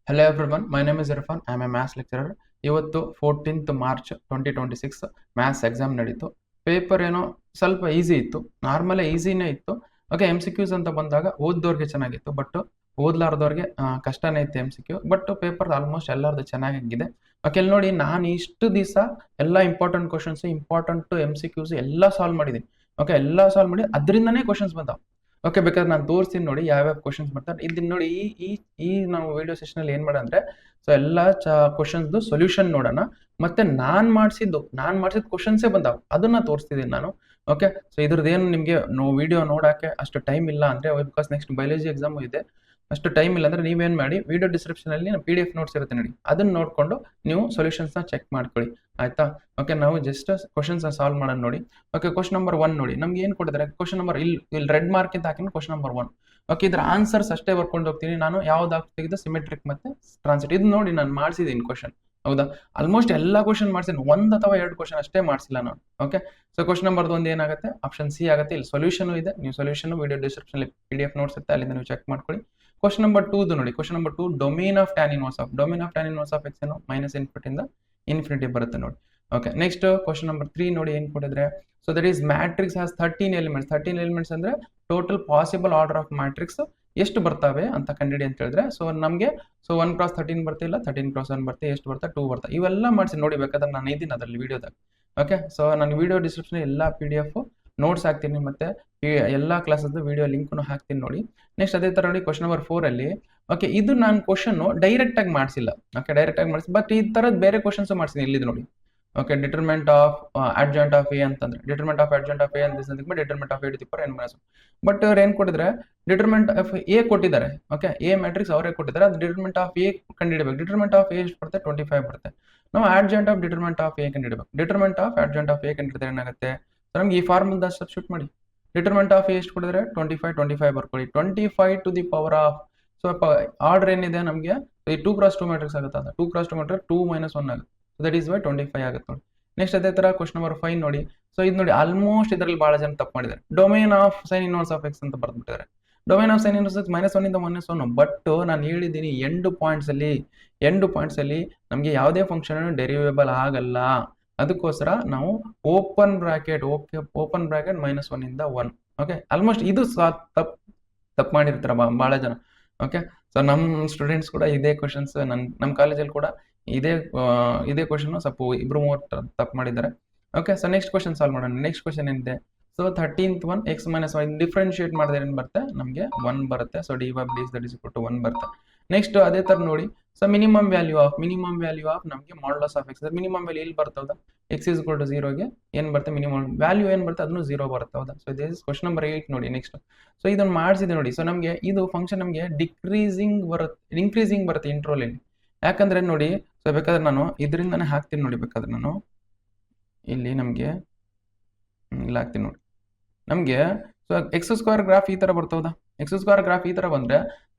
Hello everyone, my name is Irfan. I am a maths lecturer. ಇವತ್ತು 14th March 2026 maths exam ನಡೀತು. Paper ಏನೋ ಸ್ವಲ್ಪ easy ಇತ್ತು, normal ಈಸಿನೇ ಇತ್ತು. ಓಕೆ, ಎಮ್ ಸಿ ಕ್ಯೂಸ್ ಅಂತ ಬಂದಾಗ ಓದ್ದವ್ರಿಗೆ ಚೆನ್ನಾಗಿತ್ತು, ಬಟ್ ಓದ್ಲಾರ್ದವ್ರಿಗೆ ಕಷ್ಟನೇ ಇತ್ತು M C Q. But paper almost ಎಲ್ಲರದು ಚೆನ್ನಾಗಿದೆ. ಓಕೆ, ಇಲ್ಲಿ ನೋಡಿ, ನಾನು ಇಷ್ಟು ದಿವಸ ಎಲ್ಲ important questions, important M C Qs ಎಲ್ಲ ಸಾಲ್ವ್ ಮಾಡಿದ್ದೀನಿ. ಓಕೆ, ಎಲ್ಲ ಸಾಲ್ವ್ ಮಾಡಿ ಅದರಿಂದನೇ ಕ್ವಶನ್ಸ್ ಬಂದಾವ. ಓಕೆ, ಬೇಕಾದ್ರೆ ನಾನು ತೋರಿಸ್ತೀನಿ ನೋಡಿ ಯಾವ್ಯಾವ ಕ್ವಶನ್ಸ್ ಬರ್ತಾರೆ. ಇದನ್ನ ನೋಡಿ, ಈ ಈ ನಾವು ವಿಡಿಯೋ ಸೆಷನ್ ಅಲ್ಲಿ ಏನ್ ಮಾಡೋಣ ಸೊ ಎಲ್ಲ ಕ್ವಶನ್ಸ್ ಸೊಲ್ಯೂಷನ್ ನೋಡೋಣ. ಮತ್ತೆ ನಾನ್ ಮಾಡಿಸಿದ ಕ್ವಶನ್ಸೇ ಬಂದಾವ, ಅದನ್ನ ತೋರಿಸ್ತಿದ್ದೀನಿ ನಾನು. ಓಕೆ, ಸೊ ಇದ್ರದ್ದೇನು ನಿಮಗೆ ವಿಡಿಯೋ ನೋಡಕ್ಕೆ ಅಷ್ಟು ಟೈಮ್ ಇಲ್ಲ ಅಂದ್ರೆ, ಬಿಕಾಸ್ ನೆಕ್ಸ್ಟ್ ಬಯಾಲಜಿ ಎಕ್ಸಾಮ್ ಇದೆ, ಅಷ್ಟು ಟೈಮ್ ಇಲ್ಲ ಅಂದ್ರೆ ನೀವೇನ್ ಮಾಡಿ, ವಿಡಿಯೋ ಡಿಸ್ಕ್ರಿಪ್ಷನ್ ಅಲ್ಲಿ PDF ನೋಟ್ಸ್ ಇರುತ್ತೆ ನೋಡಿ, ಅದನ್ನ ನೋಡ್ಕೊಂಡು ನೀವು ಸೊಲ್ಯೂಷನ್ಸ್ ನ ಚೆಕ್ ಮಾಡ್ಕೊಳ್ಳಿ, ಆಯ್ತಾ. ಓಕೆ, ನಾವು ಜಸ್ಟ್ ಕ್ವಶನ್ಸ್ ಸಾಲ್ವ್ ಮಾಡೋಣ ನೋಡಿ. ಓಕೆ, ಕ್ವಶನ್ ನಂಬರ್ 1 ನೋಡಿ, ನಮ್ಗೆ ಏನ್ ಕೊಟ್ಟಿದ್ದಾರೆ ಕ್ವಶನ್ ನಂಬರ್, ಇಲ್ಲಿ ರೆಡ್ ಮಾರ್ಕ್ ಅಂತ ಹಾಕಿನ ಕ್ವಶನ್ ನಂಬರ್ 1. ಓಕೆ, ಇದ್ರ ಆನ್ಸರ್ಸ್ ಅಷ್ಟೇ ಬರ್ಕೊಂಡು ಹೋಗ್ತೀನಿ ನಾನು. ಯಾವ್ದು ತೆಗೆದು ಸಿಮೆಟ್ರಿಕ್ ಮತ್ತೆ ಟ್ರಾನ್ಸಿಟ್, ಇದು ನೋಡಿ ನಾನು ಮಾಡಿಸಿದ್ದೀನಿ ಕ್ವಶನ್, ಹೌದಾ. ಆಲ್ಮೋಸ್ಟ್ ಎಲ್ಲಾ ಕ್ವಶನ್ ಮಾಡ್ತೀನಿ, 1 ಅಥವಾ 2 ಕ್ವಶನ್ ಅಷ್ಟೇ ಮಾಡಿಸಿಲ್ಲ ನಾನು. ಓಕೆ, ಸೊ ಕ್ವಶನ್ ನಂಬರ್ 1 ಏನಾಗುತ್ತೆ, ಆಪ್ಷನ್ ಸಿ ಆಗುತ್ತೆ. ಇಲ್ಲಿ ಸೊಲ್ಯೂಷನ್ ಇದೆ, ನೀವು solution video description PDF notes ಇರುತ್ತೆ, ಅಲ್ಲಿಂದ ನೀವು ಚೆಕ್ ಮಾಡ್ಕೊಳ್ಳಿ. ಕ್ವಶನ್ ನಂಬರ್ 2 ನೋಡಿ, question number 2, domain of tan inverse of X ಏನು ಮೈನಸ್ ಇನ್ಫಿನಿಟಿ ಇಂದ ಇನ್ಫಿನಿಟಿ ಬರುತ್ತೆ ನೋಡಿ. ಓಕೆ, ನೆಕ್ಸ್ಟ್ ಕ್ವಶನ್ ನಂಬರ್ 3 ನೋಡಿ, ಏನ್ ಕೊಟ್ಟಿದ್ರೆ, so that is matrix has 13 elements. 13 elements ಅಂದ್ರೆ total possible order of matrix ಎಷ್ಟು ಬರ್ತವೆ ಅಂತ ಕಂಡಿಡಿ ಅಂತ ಹೇಳಿದ್ರೆ, ಸೊ ನಮಗೆ 1 × 13 ಬರ್ತಿಲ್ಲ, 13 × 1 ಬರ್ತೆ, ಎಷ್ಟು ಬರ್ತಾ 2 ಬರ್ತಾ, ಇವೆಲ್ಲ ಮಾಡಿಸಿ ನೋಡಿ. ಬೇಕಾದ್ರೆ ನಾನು ಇದೀನಿ ಅದರಲ್ಲಿ ವಿಡಿಯೋದಾಗ. ಓಕೆ, ಸೊ ನಾನು ವಿಡಿಯೋ ಡಿಸ್ಕ್ರಿಪ್ಷನ್ ಎಲ್ಲ PDF ನೋಟ್ಸ್ ಹಾಕ್ತೀನಿ, ಮತ್ತೆ ಎಲ್ಲ ಕ್ಲಾಸಸ್ ವಿಡಿಯೋ ಲಿಂಕ್ ಹಾಕ್ತೀನಿ ನೋಡಿ. ನೆಕ್ಸ್ಟ್ ಅದೇ ತರ ನೋಡಿ, ಕ್ವಶನ್ ನಂಬರ್ 4 ಅಲ್ಲಿ, ಓಕೆ, ಇದು ನಾನು ಕ್ವಶನ್ ಡೈರೆಕ್ಟ್ ಆಗಿ ಮಾಡಿಸಿಲ್ಲ. ಓಕೆ, ಡೈರೆಕ್ಟ್ ಆಗಿ ಮಾಡಿಸಿ, ಬಟ್ ಈ ತರದ್ ಬೇರೆ ಕ್ವಶನ್ಸ್ ಮಾಡಿಸಿನಿ ಇಲ್ಲಿ ನೋಡಿ. Okay, determinant of adjoint of A ಅಂತಂದ್ರೆ, determinant of adjoint of A ಅಂತ ಡಿಟರ್ಮೆಂಟ್ ಆಫ್ A⁴n−1. ಬಟ್ ಅವ್ರು ಏನ್ ಕೊಟ್ಟಿದ್ರೆ, ಡಿಟರ್ಮೆಂಟ್ ಆಫ್ ಎ ಕೊಟ್ಟಿದ್ದಾರೆ. ಓಕೆ, ಎ ಮ್ಯಾಟ್ರಿಕ್ಸ್ ಅವರೇ ಕೊಟ್ಟಿದ್ದಾರೆ, ಅದು ಡಿಟರ್ಮೆಂಟ್ ಆಫ್ ಎ ಕಂಡುಹಿಡಬೇಕು. ಡಿಟರ್ಮೆಂಟ್ ಆಫ್ ಎ ಎಷ್ಟು ಬರುತ್ತೆ, 25 ಬರುತ್ತೆ. ನಾವು adjoint of determinant of A ಕಂಡುಹಿಡಬೇಕು. Determinant of adjoint of A ಕಂಡುಹಿಡಿದ್ರೆ ಏನಾಗುತ್ತೆ, ನಮ್ಗೆ ಈ ಫಾರ್ಮುಲಾ ಸಬ್ಸ್ಟಿಟ್ಯೂಟ್ ಮಾಡಿ. ಡಿಟರ್ಮೆಂಟ್ ಆಫ್ ಎಷ್ಟು ಕೊಡಿದ್ರೆ 25 ಬರ್ಕೊಳ್ಳಿ. 25 ಟು ದಿ ಪವರ್ ಆಫ್, ಸ್ವಲ್ಪ ಆರ್ಡರ್ ಏನಿದೆ ನಮಗೆ, ಈ 2 × 2 ಮ್ಯಾಟ್ರಿಕ್ಸ್ ಆಗುತ್ತೆ, ಅದು 2 × 2 ಮ್ಯಾಟ್ರಿಕ್ಸ್ 2 - 1 ಆಗುತ್ತೆ. ದಟ್ ಈಸ್ ವೈ 25 ಆಗುತ್ತೆ ನೋಡಿ. ನೆಕ್ಸ್ಟ್ ಅದೇ ತರ ಕ್ವಶನ್ ನಂಬರ್ 5 ನೋಡಿ. ಸೊ ಇದು ನೋಡಿ, ಆಲ್ಮೋಸ್ಟ್ ಇದರಲ್ಲಿ ಬಹಳ ಜನ ತಪ್ಪು ಮಾಡಿದ್ದಾರೆ. Domain of sine inverse of X ಅಂತ ಬರ್ದ್ಬಿಟ್ಟಿದ್ದಾರೆ. ಡೊಮೇನ್ ಆಫ್ ಸೈನ್ ಇನ್ವರ್ಸ್ -1 ಇಂದ -1. ಬಟ್ ನಾನು ಹೇಳಿದ್ದೀನಿ, ಎಂಡ್ ಪಾಯಿಂಟ್ಸ್ ಅಲ್ಲಿ ನಮಗೆ ಯಾವುದೇ ಫಂಕ್ಷನ್ ಡೆರಿವೇಬಲ್ ಆಗಲ್ಲ. ಅದಕ್ಕೋಸ್ಕರ ನಾವು ಓಪನ್ ಬ್ರಾಕೆಟ್ -1 ಇಂದ 1. ಓಕೆ, ಆಲ್ಮೋಸ್ಟ್ ಇದು ತಪ್ಪು ಮಾಡಿರ್ತಾರ ಬಹಳ ಜನ. ಓಕೆ, ಸೊ ನಮ್ಮ ಸ್ಟೂಡೆಂಟ್ಸ್ ಕೂಡ ಇದೇ ಕ್ವಶನ್ಸ್, ನಮ್ಮ ಕಾಲೇಜಲ್ಲಿ ಕೂಡ ಇದೇ ಕ್ವಶನ್ ಸ್ವಲ್ಪ 2-3 ತಪ್ಪು ಮಾಡಿದ್ದಾರೆ. Okay, so next question solve ಮಾಡೋಣ. ನೆಕ್ಸ್ಟ್ ಕ್ವಶನ್ ಏನಿದೆ, so 13th one x-1 differentiate ಮಾಡಿದ್ರೆ ಏನು ಬರುತ್ತೆ, ನಮಗೆ 1 ಬರುತ್ತೆ. ಸೊ dy/dx 1 ಬರುತ್ತೆ. ನೆಕ್ಸ್ಟ್ ಅದೇ ತರ ನೋಡಿ, ಸೊ ಮಿನಿಮಮ್ ವ್ಯಾಲ್ಯೂ ಆಫ್ ನಮಗೆ modulus of X, minimum value ಇಲ್ಲಿ ಬರ್ತದ, x = 0ಗೆ ಏನ್ ಬರುತ್ತೆ, ಮಿನಿಮಮ್ ವ್ಯಾಲ್ಯೂ ಏನ್ ಬರುತ್ತೆ, ಅದನ್ನು 0 ಬರುತ್ತೆ, ಹೌದಾ. So this is question number 8 ನೋಡಿ. ನೆಕ್ಸ್ಟ್, ಸೊ ಇದನ್ನ ಮಾಡಿಸಿದೆ ನೋಡಿ. ಸೊ ನಮಗೆ ಇದು ಫಂಕ್ಷನ್ ನಮಗೆ ಇನ್ಕ್ರೀಸಿಂಗ್ ಬರುತ್ತೆ ಇಂಟ್ರೋಲ್. ಯಾಕಂದ್ರೆ ನೋಡಿ, ಸೊ ಬೇಕಾದ್ರೆ ನಾನು ಇದರಿಂದಾನೇ ಹಾಕ್ತೀನಿ ನೋಡಿ. ಬೇಕಾದ್ರೆ ನಾನು ಇಲ್ಲಿ ನಮಗೆ ಇಲ್ಲಿ ಹಾಕ್ತೀನಿ ನೋಡಿ. ನಮಗೆ ಸೊ x² ಗ್ರಾಫ್ ಈ ತರ ಬರ್ತದ. x² ಗ್ರಾಫ್ ಈ ತರ ಬಂದ್ರೆ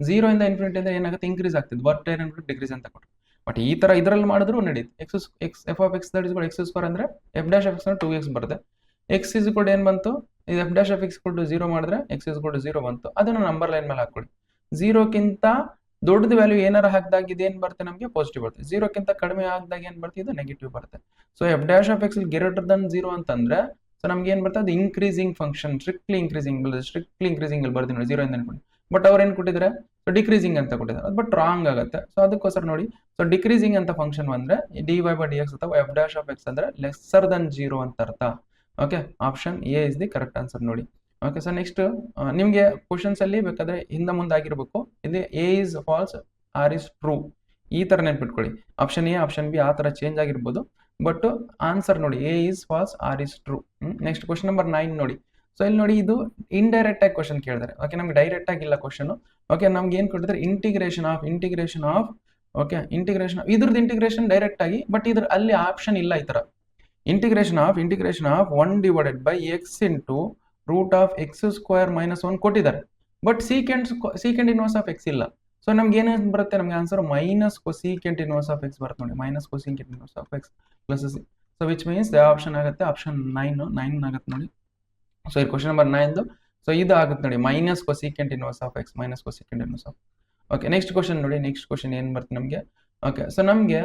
0 ಇಂದ ಇನ್ಫಿನಿಟಿ ಇಂದ ಏನಾಗುತ್ತೆ, ಇನ್ಕ್ರೀಸ್ ಆಗ್ತಿದೆ. ಬಟ್ ಏನಾಗುತ್ತೆ, ಡಿಕ್ರೀಸ್ ಅಂತ ಕೊಟ್ಟರು. ಬಟ್ ಈ ತರ ಇದರಲ್ಲಿ ಮಾಡಿದ್ರು ನಡೆಯುತ್ತೆ. f(x) ಅಂದ್ರೆ f'(x) 2x ಬರುತ್ತೆ. x ಏನ್ ಬಂತು, ಇದು f'(x) 0 ಮಾಡಿದ್ರೆ x 0 ಬಂತು. ಅದನ್ನ ನಂಬರ್ ಲೈನ್ ಮೇಲೆ ಹಾಕೊಳ್ಳಿ. 0ಕ್ಕಿಂತ ದೊಡ್ಡದ ವ್ಯಾಲ್ಯೂ ಏನಾರ ಹಾಕಿದಾಗ ಇದು ಏನ್ ಬರುತ್ತೆ, ನಮಗೆ ಪಾಸಿಟಿವ್ ಬರುತ್ತೆ. 0ಕ್ಕಿಂತ ಕಡಿಮೆ ಆಗಿದಾಗ ಏನ್ ಬರುತ್ತೆ, ಇದು ನೆಗೆಟಿವ್ ಬರುತ್ತೆ. ಸೊ f'(x) > 0 ಅಂತಂದ್ರೆ, ಸೊ ನಮ್ಗೆ ಏನ್ ಬರ್ತದೆ, ಅದು ಇನ್ಕ್ರೀಸಿಂಗ್ ಫಂಕ್ಷನ್, ಸ್ಟ್ರಿಕ್ಟ್ಲಿ ಇಂಕ್ರೀಸಿಂಗ್ ಅಲ್ಲಿ ಬರ್ತೀನಿ ನೋಡಿ, 0 ಇಂದ ಅನ್ಕೊಂಡು. ಬಟ್ ಅವ್ರು ಏನ್ ಕೊಟ್ಟಿದ್ದಾರೆ, ಸೊ ಡಿಕ್ರೀಸಿಂಗ್ ಅಂತ ಕೊಟ್ಟಿದ್ದಾರೆ. ಬಟ್ ರಾಂಗ್ ಆಗುತ್ತೆ. ಸೊ ಅದಕ್ಕೋಸ್ಕರ ನೋಡಿ, ಸೊ ಡಿಕ್ರೀಸಿಂಗ್ ಅಂತ ಫಂಕ್ಷನ್ ಬಂದ್ರೆ dy/dx ಅಥವಾ f'(x) ಅಂದ್ರೆ <0 ಅಂತ ಅರ್ಥ. Okay, option A is the correct answer ನೋಡಿ. ಓಕೆ, ಸೊ ನೆಕ್ಸ್ಟ್ ನಿಮ್ಗೆ ಕ್ವಶನ್ಸ್ ಅಲ್ಲಿ ಬೇಕಾದ್ರೆ ಹಿಂದೆ ಮುಂದೆ ಆಗಿರ್ಬೇಕು. ಇದು A is false, or is true, ಈ ತರ ನೆನ್ಪಿಟ್ಕೊಳ್ಳಿ. ಆಪ್ಷನ್ ಎ, ಆಪ್ಷನ್ ಬಿ ಆ ತರ ಚೇಂಜ್ ಆಗಿರ್ಬೋದು, ಬಟ್ ಆನ್ಸರ್ ನೋಡಿ, A is false, or is true. Next question number 9 ನೋಡಿ. ಸೊ ಇಲ್ಲಿ ನೋಡಿ, ಇದು ಇಂಡೈರೆಕ್ಟ್ ಆಗಿ ಕ್ವಶನ್ ಕೇಳಿದಾರೆ. ಓಕೆ, ನಮ್ಗೆ ಡೈರೆಕ್ಟ್ ಆಗಿಲ್ಲ ಕ್ವಶನ್. ಓಕೆ, ನಮ್ಗೆ ಏನ್ ಕೊಟ್ಟಿದ್ದಾರೆ, ಇಂಟಿಗ್ರೇಷನ್ ಆಫ್ ಓಕೆ, ಇದ್ರದ್ದು ಇಂಟಿಗ್ರೇಷನ್ ಡೈರೆಕ್ಟ್ ಆಗಿ, ಬಟ್ ಇದ್ರ ಅಲ್ಲಿ ಆಪ್ಷನ್ ಇಲ್ಲ. ಈ ತರ ಇಂಟಿಗ್ರೇಷನ್ ಆಫ್ 1/x × √(x² - 1) ಕೊಟ್ಟಿದ್ದಾರೆ. But secant inverse of X ಇಲ್ಲ. ಸೊ ನಮ್ಗೆ ಏನೇನು ಬರುತ್ತೆ, ನಮ್ಗೆ answer minus cosecant inverse of X ಬರುತ್ತೆ ನೋಡಿ. Minus cosecant inverse of X plus C. So which means ಯಾವ ಆಪ್ಷನ್ ಆಗುತ್ತೆ, ಆಪ್ಷನ್ 9 ಆಗುತ್ತೆ ನೋಡಿ. ಸೊ ಈ ಕ್ವಶನ್ ನಂಬರ್ 9 ಸೊ ಇದು ಆಗುತ್ತೆ ನೋಡಿ, minus cosecant inverse of X. Okay, next question ನೋಡಿ. ನೆಕ್ಸ್ಟ್ ಕ್ವಶನ್ ಏನು ಬರುತ್ತೆ ನಮಗೆ? ಓಕೆ, ಸೊ ನಮಗೆ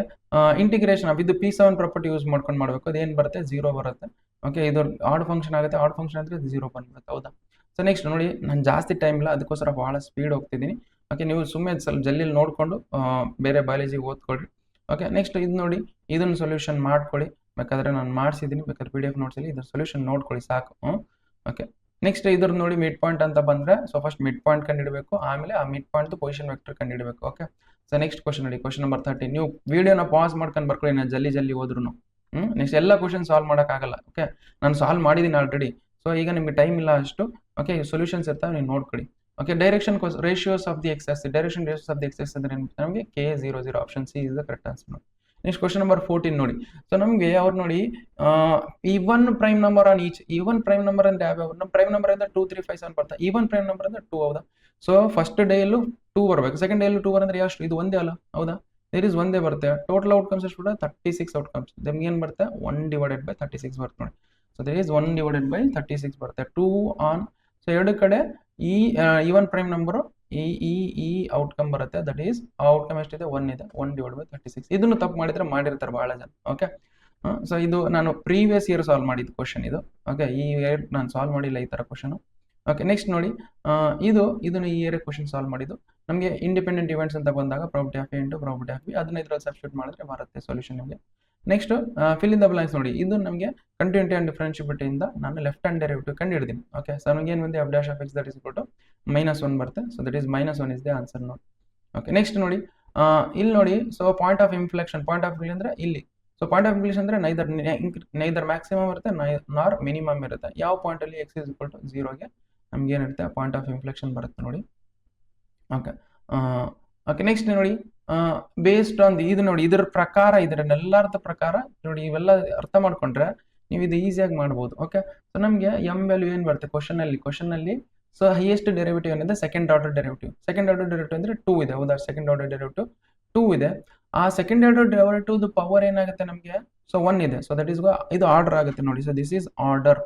ಇಂಟಿಗ್ರೇಷನ್ ಆಫ್ ಇದು P7 ಪ್ರಾಪರ್ಟಿ ಯೂಸ್ ಮಾಡ್ಕೊಂಡು ಮಾಡಬೇಕು. ಅದೇನು ಬರುತ್ತೆ? 0 ಬರುತ್ತೆ. ಓಕೆ, ಇದು ಆಡ್ ಫಂಕ್ಷನ್ ಆಗುತ್ತೆ. ಆಡ್ ಫಂಕ್ಷನ್ ಅಂದರೆ 0 ಬಂದ್ಬಿಡುತ್ತೆ. ಹೌದಾ? ಸೊ ನೆಕ್ಸ್ಟ್ ನೋಡಿ, ನಾನು ಜಾಸ್ತಿ ಟೈಮ್ ಇಲ್ಲ, ಅದಕ್ಕೋಸ್ಕರ ಭಾಳ ಸ್ಪೀಡ್ ಹೋಗ್ತಿದ್ದೀನಿ. ಓಕೆ, ನೀವು ಸುಮ್ಮನೆ ಸ್ವಲ್ಪ ಜಲ್ದಿ ನೋಡಿಕೊಂಡು ಬೇರೆ ಬಯಾಲಜಿ ಓದ್ಕೊಳ್ರಿ. ಓಕೆ, ನೆಕ್ಸ್ಟ್ ಇದು ನೋಡಿ, ಇದನ್ನು ಸೊಲ್ಯೂಷನ್ ಮಾಡ್ಕೊಳ್ಳಿ. ಬೇಕಾದರೆ ನಾನು ಮಾಡಿಸಿದ್ದೀನಿ, ಬೇಕಾದ್ರೆ PDF ನೋಟ್ಸಲ್ಲಿ ಇದ್ರ ಸೊಲ್ಯೂಷನ್ ನೋಡ್ಕೊಳ್ಳಿ ಸಾಕು. ಓಕೆ, ನೆಕ್ಸ್ಟ್ ಇದ್ರದ್ದು ನೋಡಿ ಮಿಡ್ ಪಾಯಿಂಟ್ ಅಂತ ಬಂದರೆ, ಸೊ ಫಸ್ಟ್ ಮಿಡ್ ಪಾಯಿಂಟ್ ಕಂಡುಹಿಡಬೇಕು, ಆಮೇಲೆ ಆ ಮಿಡ್ ಪಾಯಿಂಟ್ ಪೊಸಿಷನ್ ವೆಕ್ಟರ್ ಕಂಡುಹಿಡಬೇಕು. ಓಕೆ, ಸೊ ನೆಕ್ಸ್ಟ್ ಕ್ವಶನ್ ನೋಡಿ, ಕ್ವಶನ್ ನಂಬರ್ 30. ನೀವು ವಿಡಿಯೋನ ಪಾಸ್ ಮಾಡ್ಕೊಂಡು ಬರ್ಕೊಳ್ಳಿ, ನಾನು ಜಲ್ದಿ ಹೋದ್ರು. ನೆಕ್ಸ್ಟ್ ಎಲ್ಲ ಕ್ವಶನ್ ಸಾಲ್ವ್ ಮಾಡೋಕ್ಕಾಗಲ್ಲ. ಓಕೆ, ನಾನು ಸಾಲ್ವ್ ಮಾಡಿದ್ದೀನಿ ಆಲ್ರೆಡಿ. ಸೊ ಈಗ ನಿಮಗೆ ಟೈಮ್ ಇಲ್ಲ ಅಷ್ಟು. ಓಕೆ, ಸೊಲ್ಯೂಷನ್ಸ್ ಇರ್ತಾವೆ, ನೀವು ನೋಡ್ಕೊಳ್ಳಿ. Okay, direction ratios of the axes. Direction ratios of the axes ಅಂದರೆ ನಮಗೆ K00 option C is the correct answer ನೋಡಿ. ನೆಕ್ಸ್ಟ್ ಕ್ವಶನ್ ನಂಬರ್ 14 ನೋಡಿ. ಸೊ ನಮಗೆ ಅವ್ರು ನೋಡಿ even prime number on each. Even prime number ಅಂದ್ರೆ ಯಾವ್ಯಾವ? ನಮ್ಮ ಪ್ರೈಮ್ ನಂಬರ್ ಅಂದ್ರೆ 2 3 5 7 ಬರ್ತಾ. ಈವನ್ ಪ್ರೈಮ್ ನಂಬರ್ ಅಂದ್ರೆ 2. ಹೌದಾ? ಸೊ ಫಸ್ಟ್ ಡೇಯಲ್ಲೂ 2 ಬರಬೇಕು, ಸೆಕೆಂಡ್ ಡೇಯಲ್ಲೂ 2 ಬರಂದ್ರೆ ಎಷ್ಟು? ಇದು ಒಂದೇ ಅಲ್ಲ? ಹೌದಾ? ದೇರ್ ಇಸ್ ಒಂದೇ ಬರುತ್ತೆ. ಟೋಟಲ್ ಔಟ್ಕಮ್ಸ್ ಎಷ್ಟು ಬರುತ್ತೆ? 36 ಔಟ್ಕಮ್ಸ್. ನಮ್ಗೆ ಏನು ಬರುತ್ತೆ? 1/36 ಬರುತ್ತೆ ನೋಡಿ. ಸೊ ದೇರ್ ಇಸ್ 1/36 ಬರುತ್ತೆ. 2 ಆನ್. ಸೊ ಎರಡು ಕಡೆ ಈ ಈವನ್ ಪ್ರೈಮ್ ನಂಬರು ಈ ಔಟ್ಕಮ್ ಬರುತ್ತೆ. ದಟ್ ಈಸ್ ಆ ಔಟ್ಕಮ್ ಎಷ್ಟಿದೆ? 1 ಇದೆ. 1/36. ಇದನ್ನು ತಪ್ಪು ಮಾಡಿದ್ರೆ ಮಾಡಿರ್ತಾರೆ ಬಹಳ ಜನ. ಓಕೆ, ಸೊ ಇದು ನಾನು ಪ್ರೀವಿಯಸ್ ಇಯರ್ ಸಾಲ್ವ್ ಮಾಡಿದ ಕ್ವಶನ್ ಇದು. ಓಕೆ, ಈ ಇಯರ್ ನಾನು ಸಾಲ್ವ್ ಮಾಡಿಲ್ಲ ಈ ಥರ ಕ್ವಶನು. ಓಕೆ, ನೆಕ್ಸ್ಟ್ ನೋಡಿ, ಇದನ್ನು ಈ ಇಯರ್ ಕ್ವಶನ್ ಸಾಲ್ವ್ ಮಾಡಿದ್ದು. ನಮಗೆ ಇಂಡಿಪೆಂಡೆಂಟ್ ಇವೆಂಟ್ಸ್ ಅಂತ ಬಂದಾಗ property of A into property of B, ಅದನ್ನ ಇದ್ರಲ್ಲಿ ಸಬ್ಸ್ಟಿಟ್ಯೂಟ್ ಮಾಡಿದ್ರೆ ಬರುತ್ತೆ ಸೊಲ್ಯೂಷನ್ ನಿಮಗೆ. Next fill in the blanks ನೋಡಿ. ಇದು ನಮಗೆ ಕಂಟಿನ್ಯೂಟಿ ಆ್ಯಂಡ್ ಡಿಫರೆನ್ಷಿಬಿಲಿಟಿಯಿಂದ ನಾನು ಲೆಫ್ಟ್ ಹ್ಯಾಂಡ್ ಡೆರಿವೇಟಿವ್ ಕಂಡು ಹಿಡಿದೀನಿ. ಓಕೆ, ಸೊ ನಮಗೆ ಏನು ಬಂದಿದೆ? f dash of x that is equal to -1 ಬರುತ್ತೆ. So that is -1 is the answer ನೋಡಿ. ಓಕೆ, ನೆಕ್ಸ್ಟ್ ನೋಡಿ, ಇಲ್ಲಿ ನೋಡಿ. So point of inflection. Point of ಅಂದ್ರೆ ಇಲ್ಲಿ. ಸೊ ಪಾಯಿಂಟ್ ಆಫ್ ಇನ್ಫ್ಲೆಕ್ಷನ್ ಅಂದರೆ ನೈದರ್ ಮ್ಯಾಕ್ಸಿಮಮ್ ಇರುತ್ತೆ, ನಾರ್ ಮಿನಿಮಮ್ ಇರುತ್ತೆ. ಯಾವ ಪಾಯಿಂಟಲ್ಲಿ x is equal to 0ಗೆ ನಮ್ಗೆ ಏನಿರುತ್ತೆ? ಪಾಯಿಂಟ್ ಆಫ್ ಇನ್ಫ್ಲೆಕ್ಷನ್ ಬರುತ್ತೆ ನೋಡಿ. ಓಕೆ, ಓಕೆ, ನೆಕ್ಸ್ಟ್ ನೋಡಿ, ಬೇಸ್ಡ್ ಆನ್ ಇದು ನೋಡಿ, ಇದರ ಪ್ರಕಾರ, ಇದನ್ನೆಲ್ಲರದ ಪ್ರಕಾರ ನೋಡಿ, ಇವೆಲ್ಲ ಅರ್ಥ ಮಾಡ್ಕೊಂಡ್ರೆ ನೀವು ಇದು ಈಸಿಯಾಗಿ ಮಾಡ್ಬೋದು. ಓಕೆ, ಸೊ ನಮಗೆ ಎಮ್ ವ್ಯಾಲ್ಯೂ ಏನು ಬರುತ್ತೆ ಕ್ವಶನಲ್ಲಿ? ಸೊ ಹೈಯೆಸ್ಟ್ ಡೆರಿವೇಟಿವ್ ಏನಿದೆ? Second order derivative. Second order derivative ಅಂದರೆ 2 ಇದೆ. ಹೌದಾ? ಸೆಕೆಂಡ್ ಆರ್ಡರ್ ಡೆರಿವೇಟಿವ್ 2 ಇದೆ. ಆ ಸೆಕೆಂಡ್ ಆರ್ಡರ್ ಡೆರಿವೇಟಿವ್ ಪವರ್ ಏನಾಗುತ್ತೆ ನಮಗೆ? ಸೊ 1 ಇದೆ. ಸೊ ದಟ್ ಈಸ್ ಇದು ಆರ್ಡರ್ ಆಗುತ್ತೆ ನೋಡಿ. So this is order.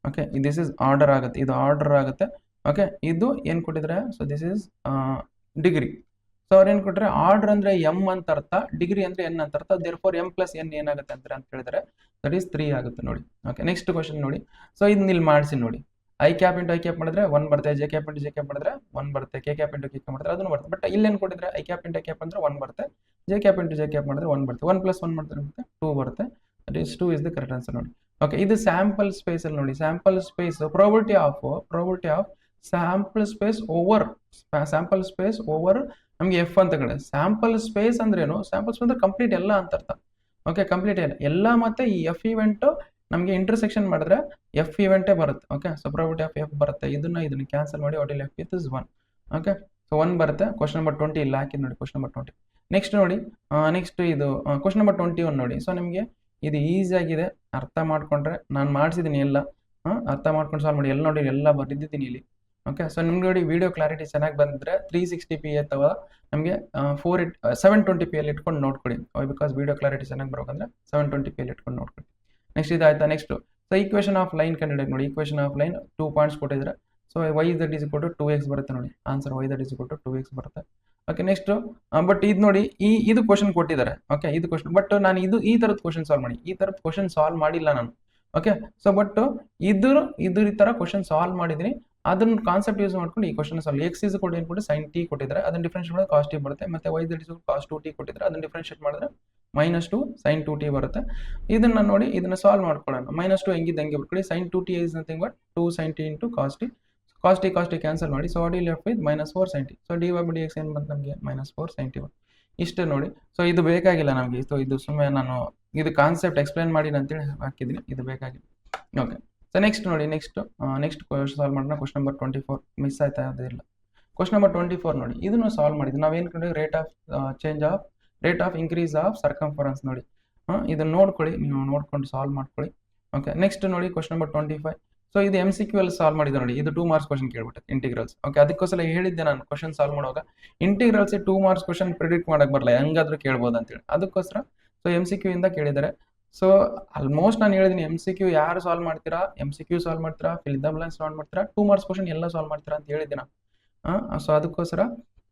Okay, this is order ಆಗುತ್ತೆ, ಇದು ಆರ್ಡರ್ ಆಗುತ್ತೆ. ಓಕೆ, ಇದು ಏನು ಕೊಟ್ಟಿದ್ರೆ? So this is degree. So ಅವ್ರು ಏನು ಕೊಟ್ಟರೆ? ಆರ್ಡರ್ ಅಂದರೆ ಎಮ್ ಅಂತ ಅರ್ಥ, ಡಿಗ್ರಿ ಅಂದರೆ ಎನ್ ಅಂತ ಅರ್ಥ. ದೇರ್ಫೋರ್ m + n ಏನಾಗುತ್ತೆ ಅಂತ ಹೇಳಿದ್ರೆ ದಟ್ ಈಸ್ 3 ಆಗುತ್ತೆ ನೋಡಿ. ಓಕೆ, ನೆಕ್ಸ್ಟ್ ಕ್ವಶನ್ ನೋಡಿ. ಸೊ ಇದನ್ನ ಇಲ್ಲಿ ಮಾಡಿಸಿ ನೋಡಿ. i cap into i cap ಮಾಡಿದ್ರೆ 1 ಬರುತ್ತೆ, j cap into j cap ಮಾಡಿದ್ರೆ 1 ಬರುತ್ತೆ, k cap into k cap ಮಾಡಿದ್ರೆ ಅದನ್ನು ಬರುತ್ತೆ. ಬಟ್ ಇಲ್ಲಿ ಏನು ಕೊಟ್ಟಿದ್ರೆ? i cap into i cap ಅಂದ್ರೆ 1 ಬರುತ್ತೆ, j cap into j cap ಮಾಡಿದ್ರೆ 1 ಬರುತ್ತೆ. 1 + 1 ಮಾಡಿದ್ರೆ 2 ಬರುತ್ತೆ. That is 2 is the correct answer ನೋಡಿ. ಓಕೆ, ಇದು ಸ್ಯಾಂಪಲ್ ಸ್ಪೇಸ್ ಅಲ್ಲಿ ನೋಡಿ. Sample space probability of sample space over ನಮಗೆ ಎಫ್ ಅಂತ ಕಡೆ. ಸ್ಯಾಂಪಲ್ ಸ್ಪೇಸ್ ಅಂದ್ರೇನು? ಸ್ಯಾಂಪಲ್ ಸ್ಪೇಸ್ ಅಂದ್ರೆ ಕಂಪ್ಲೀಟ್ ಎಲ್ಲ ಅಂತ ಅರ್ಥ. ಓಕೆ, ಕಂಪ್ಲೀಟ್ ಎಲ್ಲ ಮತ್ತೆ ಈ ಎಫ್ ಇವೆಂಟ್ ನಮಗೆ ಇಂಟರ್ಸೆಕ್ಷನ್ ಮಾಡಿದ್ರೆ ಎಫ್ ಇವೆಂಟೇ ಬರುತ್ತೆ. Okay, so probability of F ಬರುತ್ತೆ. ಇದನ್ನ ಕ್ಯಾನ್ಸಲ್ ಮಾಡಿ what will F with is 1. Okay, so 1 ಬರುತ್ತೆ. ಕ್ವಶನ್ ನಂಬರ್ 20 ಇಲ್ಲಿ ಹಾಕಿದ್ ನೋಡಿ. Question number 20. ನೆಕ್ಸ್ಟ್ ನೋಡಿ, ನೆಕ್ಸ್ಟ್ ಇದು ಕ್ವಶನ್ ನಂಬರ್ 21 ನೋಡಿ. ಸೊ ನಿಮಗೆ ಇದು ಈಸಿ ಆಗಿದೆ, ಅರ್ಥ ಮಾಡ್ಕೊಂಡ್ರೆ. ನಾನು ಮಾಡಿಸಿದ್ದೀನಿ ಎಲ್ಲ, ಅರ್ಥ ಮಾಡ್ಕೊಂಡು ಸಾಲ್ವ್ ಮಾಡಿ. ಎಲ್ಲ ನೋಡಿ, ಎಲ್ಲ ಬರೆದಿದ್ದೀನಿ ಇಲ್ಲಿ. ಓಕೆ, ಸೊ ನಿಮ್ಗೆ ನೋಡಿ ವಿಡಿಯೋ ಕ್ಲಾರಿಟಿ ಚೆನ್ನಾಗಿ ಬಂದರೆ 360p ಅಥವಾ ನಮಗೆ 720p ಅಲ್ಲಿ ಇಟ್ಕೊಂಡು ನೋಡ್ಕೊಡಿ. ಬಿಕಾಸ್ ವಿಡಿಯೋ ಕ್ಲಾರಿಟಿ ಚೆನ್ನಾಗಿ ಬರ್ಬೇಕಂದ್ರೆ 720p ಅಲ್ಲಿ ಇಟ್ಕೊಂಡು ನೋಡ್ಕೊಡಿ. ನೆಕ್ಸ್ಟ್ ಇದಾಯ್ತಾ? Next so equation of line ಕಂಡುಹಿಡಿಯೋಕೆ ನೋಡಿ. ಈಕ್ವೇಷನ್ ಆಫ್ ಲೈನ್ 2 ಪಾಯಿಂಟ್ಸ್ ಕೊಟ್ಟಿದ್ರೆ, so y z is equal to 2x ಬರುತ್ತೆ ನೋಡಿ. Answer y z is equal to 2x ಬರುತ್ತೆ. ಓಕೆ, ನೆಕ್ಸ್ಟ್ ಬಟ್ ಇದು ನೋಡಿ, ಇದು ಕ್ವಶನ್ ಕೊಟ್ಟಿದ್ದಾರೆ. ಓಕೆ, ಇದು ಕ್ವಶನ್, ಬಟ್ ನಾನು ಈ ಥರದ ಕ್ವಶನ್ ಸಾಲ್ವ್ ಮಾಡಿ, ಈ ಥರದ ಕ್ವಶನ್ ಸಾಲ್ವ್ ಮಾಡಿಲ್ಲ ನಾನು. ಓಕೆ, ಸೊ ಬಟ್ ಈ ಥರ ಕ್ವಶನ್ ಸಾಲ್ವ್ ಮಾಡಿದ್ದೀನಿ. ಅದನ್ನ ಕಾನ್ಸೆಪ್ಟ್ ಯೂಸ್ ಮಾಡ್ಕೊಂಡು ಈ question solve. x is equal to ಏನು sin t ಕೊಟ್ಟಿದ್ದಾರೆ, ಅದನ್ನ ಡಿಫ್ರೆನ್ಷಿಯೇಟ್ ಮಾಡಿದ್ರೆ cos t ಬರುತ್ತೆ. ಮತ್ತೆ y z is equal to cos 2t ಕೊಟ್ಟಿದ್ದಾರೆ, ಅದನ್ನ ಡಿಫ್ರೆನ್ಷಿಯೇಟ್ ಮಾಡಿದ್ರೆ -2 sin 2t ಬರುತ್ತೆ. ಇದನ್ನ ನೋಡಿ, ಇದನ್ನ ಸಾಲ್ವ್ ಮಾಡ್ಕೊಳ್ಳೋಣ. -2 ಹೆಂಗಿದ್ದಂಗೆ ಬರ್ಕೊಳ್ಳಿ. sin 2t is nothing but 2 sin t into cos t. cos t cancel ಮಾಡಿ. So what will left with -4 sin t. So dy/dx ಏನು ಬಂತು ನಮಗೆ? -4 sin t ಬಂತು. ಇಷ್ಟೇ ನೋಡಿ. ಸೊ ಇದು ಬೇಕಾಗಿಲ್ಲ ನಮಗೆ. ಸೊ ಇದು ಸುಮ್ಮನೆ ನಾನು ಇದು ಕಾನ್ಸೆಪ್ಟ್ ಎಕ್ಸ್ಪ್ಲೈನ್ ಮಾಡಿ ಅಂತೇಳಿ ಹಾಕಿದ್ದೀನಿ, ಇದು ಬೇಕಾಗಿಲ್ಲ. ಓಕೆ, ಸೊ ನೆಕ್ಸ್ಟ್ ನೋಡಿ, ನೆಕ್ಸ್ಟ್ ಕ್ವಶನ್ ಸಾಲ್ವ್ ಮಾಡೋಣ. ಕ್ವಶನ್ ನಂಬರ್ 24 ಮಿಸ್ ಆಯ್ತಾ? ಅದಿಲ್ಲ. ಕ್ವಶನ್ ನಂಬರ್ 24 ನೋಡಿ, ಇದನ್ನು ಸಾಲ್ವ್ ಮಾಡಿದ್ವಿ. ನಾವೇನು ಕಂಡು rate of increase of circumference ನೋಡಿ. ಇದನ್ನು ನೋಡ್ಕೊಳ್ಳಿ, ನೀವು ನೋಡ್ಕೊಂಡು ಸಾಲ್ವ್ ಮಾಡ್ಕೊಳ್ಳಿ. ಓಕೆ, ನೆಕ್ಸ್ಟ್ ನೋಡಿ ಕ್ವಶನ್ ನಂಬರ್ 25. ಸೊ ಇದು MCQ ಅಲ್ಲಿ ಸಾಲ್ವ್ ಮಾಡಿದೆ ನೋಡಿ. ಇದು 2 ಮಾರ್ಕ್ಸ್ ಕ್ವಶನ್ ಕೇಳ್ಬಿಟ್ಟೆ, ಇಂಟಿಗ್ರಲ್ಸ್. ಓಕೆ, ಅದಕ್ಕೋಸ್ಕರ ಹೇಳಿದ್ದೆ ನಾನು ಕ್ವಶನ್ ಸಾಲ್ವ್ ಮಾಡುವಾಗ ಇಂಟಿಗ್ರಲ್ಸ್ 2 ಮಾರ್ಕ್ಸ್ ಕ್ವಶನ್ ಪ್ರಿಡಿಕ್ಟ್ ಮಾಡಕ್ಕೆ ಬರಲ್ಲ, ಹೆಂಗಾದ್ರೂ ಕೇಳ್ಬೋದು ಅಂತೇಳಿ. ಅದಕ್ಕೋಸ್ಕರ ಸೊ MCQ ಇಂದ ಕೇಳಿದ್ದಾರೆ. ಸೊ ಆಲ್ಮೋಸ್ಟ್ ನಾನು ಹೇಳಿದ್ದೀನಿ MCQ ಯಾರು ಸಾಲ್ವ್ ಮಾಡ್ತೀರಾ, ಸಾಲ್ವ್ ಮಾಡ್ತೀರಾ, fill in the blanks solve ಮಾಡ್ತೀರಾ, 2 ಮಾರ್ಕ್ಸ್ ಕ್ವಶನ್ ಎಲ್ಲ ಸಾಲ್ವ್ ಮಾಡ್ತೀರಾ ಅಂತ ಹೇಳಿದ್ದೀನಿ. ಸೊ ಅದಕ್ಕೋಸ್ಕರ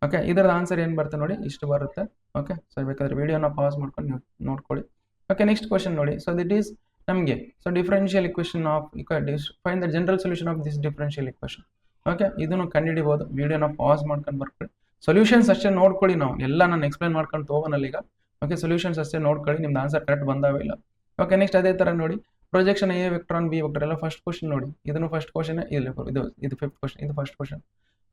ಓಕೆ, ಇದರದ ಆನ್ಸರ್ ಏನು ಬರುತ್ತೆ ನೋಡಿ, ಇಷ್ಟು ಬರುತ್ತೆ. ಓಕೆ, ಸೊ ಬೇಕಾದ್ರೆ ವಿಡಿಯೋನ ಪಾಸ್ ಮಾಡ್ಕೊಂಡು ನೀವು ನೋಡ್ಕೊಳ್ಳಿ. ಓಕೆ, ನೆಕ್ಸ್ಟ್ ಕ್ವಶನ್ ನೋಡಿ. ಸೊ ದಿಟ್ ಈಸ್ ನಮಗೆ differential equation of find the general solution of this differential equation. Okay, ಇದನ್ನು ಕಂಡುಹಿಡಿಬೋದು. ವಿಡಿಯೋನ ಪಾಸ್ ಮಾಡ್ಕೊಂಡು ಬರ್ಕೊಳ್ಳಿ. ಸೊಲ್ಯೂಷನ್ಸ್ ಅಷ್ಟೇ ನೋಡ್ಕೊಳ್ಳಿ, ನಾವು ಎಲ್ಲ ನಾನು ಎಕ್ಸ್ಪ್ಲೈನ್ ಮಾಡ್ಕೊಂಡು ಹೋಗೋಣಲ್ಲ ಈಗ. ಓಕೆ, ಸೊಲ್ಯೂಷನ್ಸ್ ಅಷ್ಟೇ ನೋಡ್ಕೊಳ್ಳಿ, ನಿಮ್ದು ಆನ್ಸರ್ ಕರೆಕ್ಟ್ ಬಂದಾವಿಲ್ಲ. ಓಕೆ, ನೆಕ್ಸ್ಟ್ ಅದೇ ಥರ ನೋಡಿ, projection A vector on B vector ಎಲ್ಲ ಫಸ್ಟ್ ಕ್ವಶನ್ ನೋಡಿ. ಇದನ್ನು ಫಸ್ಟ್ ಕ್ವಶನ್, ಇದು ಫಿಫ್ತ್ ಕ್ವಶನ್, ಇದು ಫಸ್ಟ್ ಕ್ವಶನ್.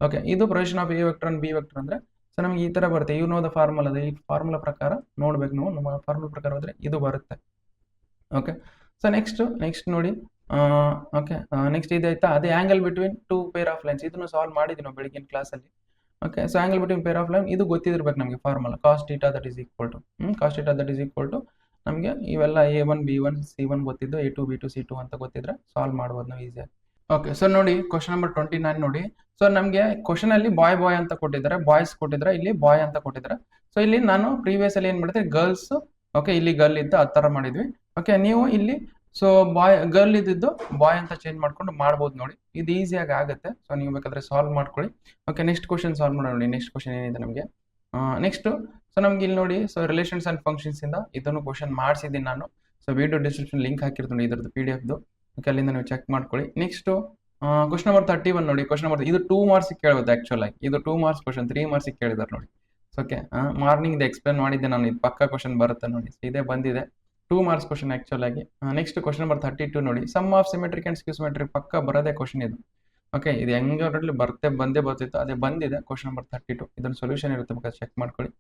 ಓಕೆ, ಇದು projection of A vector on B vector ಅಂದರೆ ಸೊ ನಮಗೆ ಈ ಥರ ಬರುತ್ತೆ. ಯು ನೋ ದ ಫಾರ್ಮುಲಾ, ಈ ಫಾರ್ಮುಲಾ ಪ್ರಕಾರ ನೋಡ್ಬೇಕು ನಾವು. ನಮ್ಮ ಫಾರ್ಮುಲಾ ಪ್ರಕಾರ ಹೋದರೆ ಇದು ಬರುತ್ತೆ. ಓಕೆ, ಸೊ ನೆಕ್ಸ್ಟ್ ನೋಡಿ. ಓಕೆ, ನೆಕ್ಸ್ಟ್ ಇದಾಯ್ತಾ, ಅದೇ angle between two pair of lines. ಇದನ್ನು ಸಾಲ್ವ್ ಮಾಡಿದ್ವಿ ನಾವು ಬೆಳಗಿನ ಕ್ಲಾಸಲ್ಲಿ. Okay, so angle between pair of line ಇದು ಗೊತ್ತಿದಿರ್ಬೇಕು ನಮಗೆ formula. Cos theta that is equal to ನಮಗೆ ಇವೆಲ್ಲ A1 B1 C1 ಗೊತ್ತಿದ್ದು, A2 B2 C2 ಅಂತ ಗೊತ್ತಿದ್ರೆ ಸಾಲ್ವ್ ಮಾಡ್ಬೋದು ನಾವು ಈಸಿಯಾಗಿ. ಓಕೆ, ಸೊ ನೋಡಿ ಕ್ವಶನ್ ನಂಬರ್ 29 ನೋಡಿ. ಸೊ ನಮಗೆ ಕ್ವಶನ್ ಅಲ್ಲಿ ಬಾಯ್ ಅಂತ ಕೊಟ್ಟಿದ್ದಾರೆ, ಬಾಯ್ಸ್ ಕೊಟ್ಟಿದ್ದಾರೆ, ಇಲ್ಲಿ ಬಾಯ್ ಅಂತ ಕೊಟ್ಟಿದ್ದಾರೆ. ಸೊ ಇಲ್ಲಿ ನಾನು ಪ್ರೀವಿಯಸ್ ಅಲ್ಲಿ ಏನ್ ಮಾಡಿದ್ರೆ ಗರ್ಲ್ಸ್, ಓಕೆ ಇಲ್ಲಿ ಗರ್ಲ್ ಇದ್ದು ಆ ಥರ ಮಾಡಿದ್ವಿ. ಓಕೆ, ನೀವು ಇಲ್ಲಿ ಸೊ ಗರ್ಲ್ ಇದ್ದಿದ್ದು ಬಾಯ್ ಅಂತ ಚೇಂಜ್ ಮಾಡ್ಕೊಂಡು ಮಾಡ್ಬೋದು ನೋಡಿ. ಇದು ಈಸಿಯಾಗಿ ಆಗುತ್ತೆ. ಸೊ ನೀವು ಬೇಕಾದ್ರೆ ಸಾಲ್ವ್ ಮಾಡ್ಕೊಳ್ಳಿ. ಓಕೆ, ನೆಕ್ಸ್ಟ್ ಕ್ವಶನ್ ಸಾಲ್ವ್ ಮಾಡೋಣ ನೋಡಿ. ನೆಕ್ಸ್ಟ್ ಕ್ವಶನ್ ಏನಿದೆ ನಮಗೆ, ನೆಕ್ಸ್ಟ್ ಸೊ ನಮ್ಗೆ ಇಲ್ಲಿ ನೋಡಿ, ಸೊ ರಿಲೇಷನ್ಸ್ ಅಂಡ್ ಫಂಕ್ಷನ್ಸ್ ಇಂದ ಇದನ್ನು ಕ್ವಶನ್ ಮಾಡಿಸಿದ್ದೀನಿ ನಾನು. ಸೊ ವಿಡಿಯೋ ಡಿಸ್ಕ್ರಿಪ್ಷನ್ ಲಿಂಕ್ ಹಾಕಿರ್ತೀನಿ ಇದ್ರದ್ದು PDF. ಓಕೆ, ಅಲ್ಲಿಂದ ನೀವು ಚೆಕ್ ಮಾಡ್ಕೊಳ್ಳಿ. ನೆಕ್ಸ್ಟ್ ಕ್ವಶನ್ ನಂಬರ್ 31 ನೋಡಿ. ಕ್ವಶನ್ ನಂಬರ್ ಇದು 2 ಮಾರ್ಕ್ಸ್ ಕೇಳೋದು ಆಕ್ಚುಲ್ ಆಗಿ. ಇದು 2 ಮಾರ್ಕ್ಸ್ ಕ್ವಶನ್, 3 ಮಾರ್ಕ್ಸ್ ಕೇಳಿದಾರೆ ನೋಡಿ. ಓಕೆ, ಮಾರ್ನಿಂಗ್ ಇದು ಎಕ್ಸ್ಪ್ಲೇನ್ ಮಾಡಿದ್ದೆ ನಾನು. ಇದು ಪಕ್ಕ ಕ್ವಶನ್ ಬರುತ್ತೆ ನೋಡಿ. ಇದೇ ಬಂದಿದೆ 2 ಮಾರ್ಕ್ಸ್ ಕ್ವಶನ್ ಆಕ್ಚುಲ್ ಆಗಿ. ನೆಕ್ಸ್ಟ್ ಕ್ವಶನ್ ನಂಬರ್ 32 ನೋಡಿ. Sum of symmetric and skew symmetric ಪಕ್ಕ ಬರೋದೇ ಕ್ವಶನ್ ಇದು. ಓಕೆ, ಇದು ಹೆಂಗೆ ಬಂದೇ ಬರ್ತಿತ್ತು, ಅದೇ ಬಂದಿದೆ ಕ್ವಶನ್ ನಂಬರ್ 32. ಇದನ್ನ ಸೊಲ್ಯೂಷನ್ ಇರುತ್ತೆ, ಬೇಕಾದ್ರೆ ಚೆಕ್ ಮಾಡ್ಕೊಳ್ಳಿ.